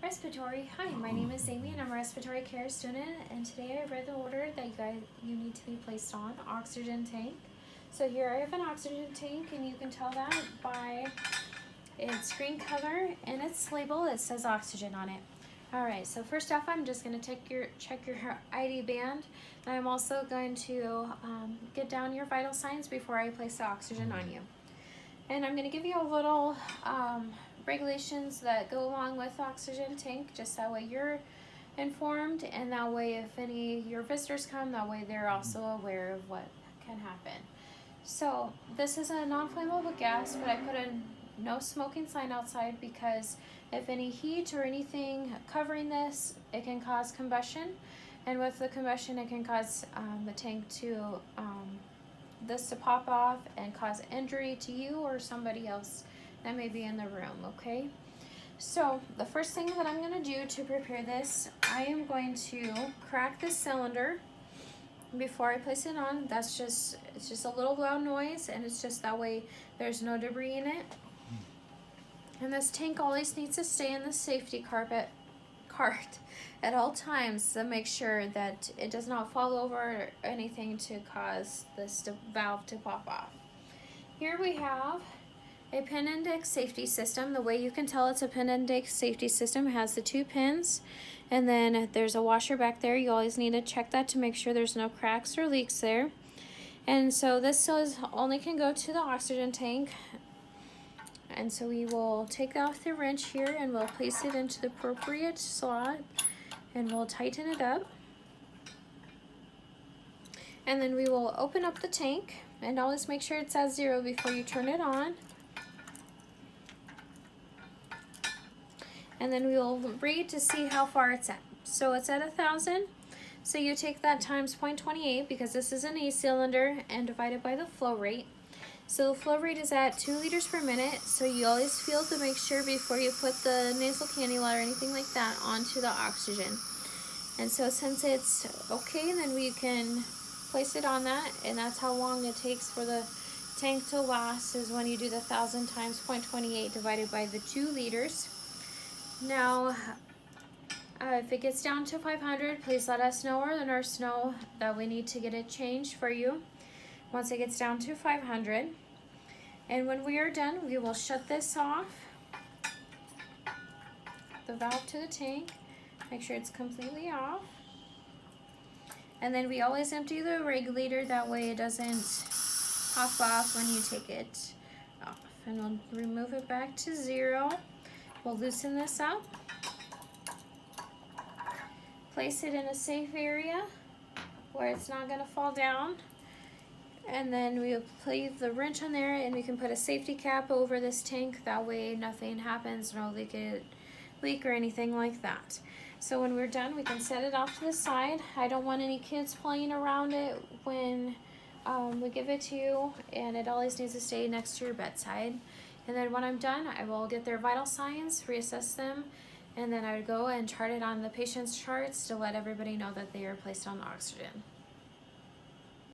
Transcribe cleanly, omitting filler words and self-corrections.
Respiratory. Hi, my name is Amy and I'm a respiratory care student, and today I read the order that you need to be placed on oxygen tank. So here I have an oxygen tank, and you can tell that by its green color and its label. It says oxygen on it. Alright, so first off, I'm just going to check your ID band, and I'm also going to get down your vital signs before I place the oxygen on you. And I'm going to give you a little regulations that go along with oxygen tank, just that way you're informed, and that way if any of your visitors come, that way they're also aware of what can happen. So this is a non-flammable gas, but I put a no smoking sign outside because if any heat or anything covering this, it can cause combustion, and with the combustion it can cause the tank to this to pop off and cause injury to you or somebody else that may be in the room. Okay, so the first thing that I'm going to do to prepare this, I am going to crack this cylinder before I place it on. It's just a little loud noise, and it's just that way there's no debris in it. And this tank always needs to stay in the safety cart at all times to make sure that it does not fall over or anything to cause this valve to pop off. Here we have a pin index safety system. The way you can tell it's a pin index safety system, it has the 2 pins, and then there's a washer back there. You always need to check that to make sure there's no cracks or leaks there. And so this says only can go to the oxygen tank. And so we will take off the wrench here and we'll place it into the appropriate slot, and we'll tighten it up. And then we will open up the tank, and always make sure it's at 0 before you turn it on. And then we will read to see how far it's at. So it's at 1,000. So you take that times 0.28, because this is an A cylinder, and divide it by the flow rate. So the flow rate is at 2 liters per minute. So you always feel to make sure before you put the nasal cannula or anything like that onto the oxygen. And so since it's okay, then we can place it on that, and that's how long it takes for the tank to last, is when you do the 1,000 times 0.28 divided by the 2 liters. Now, if it gets down to 500, please let us know or the nurse know that we need to get it changed for you once it gets down to 500. And when we are done, we will shut this off, the valve to the tank, make sure it's completely off. And then we always empty the regulator, that way it doesn't pop off when you take it off. And we'll remove it back to 0. We'll loosen this up, place it in a safe area where it's not going to fall down, and then we'll leave the wrench on there, and we can put a safety cap over this tank, that way nothing happens, no leak or anything like that. So when we're done, we can set it off to the side. I don't want any kids playing around it when we give it to you, and it always needs to stay next to your bedside. And then when I'm done, I will get their vital signs, reassess them, and then I would go and chart it on the patient's charts to let everybody know that they are placed on oxygen.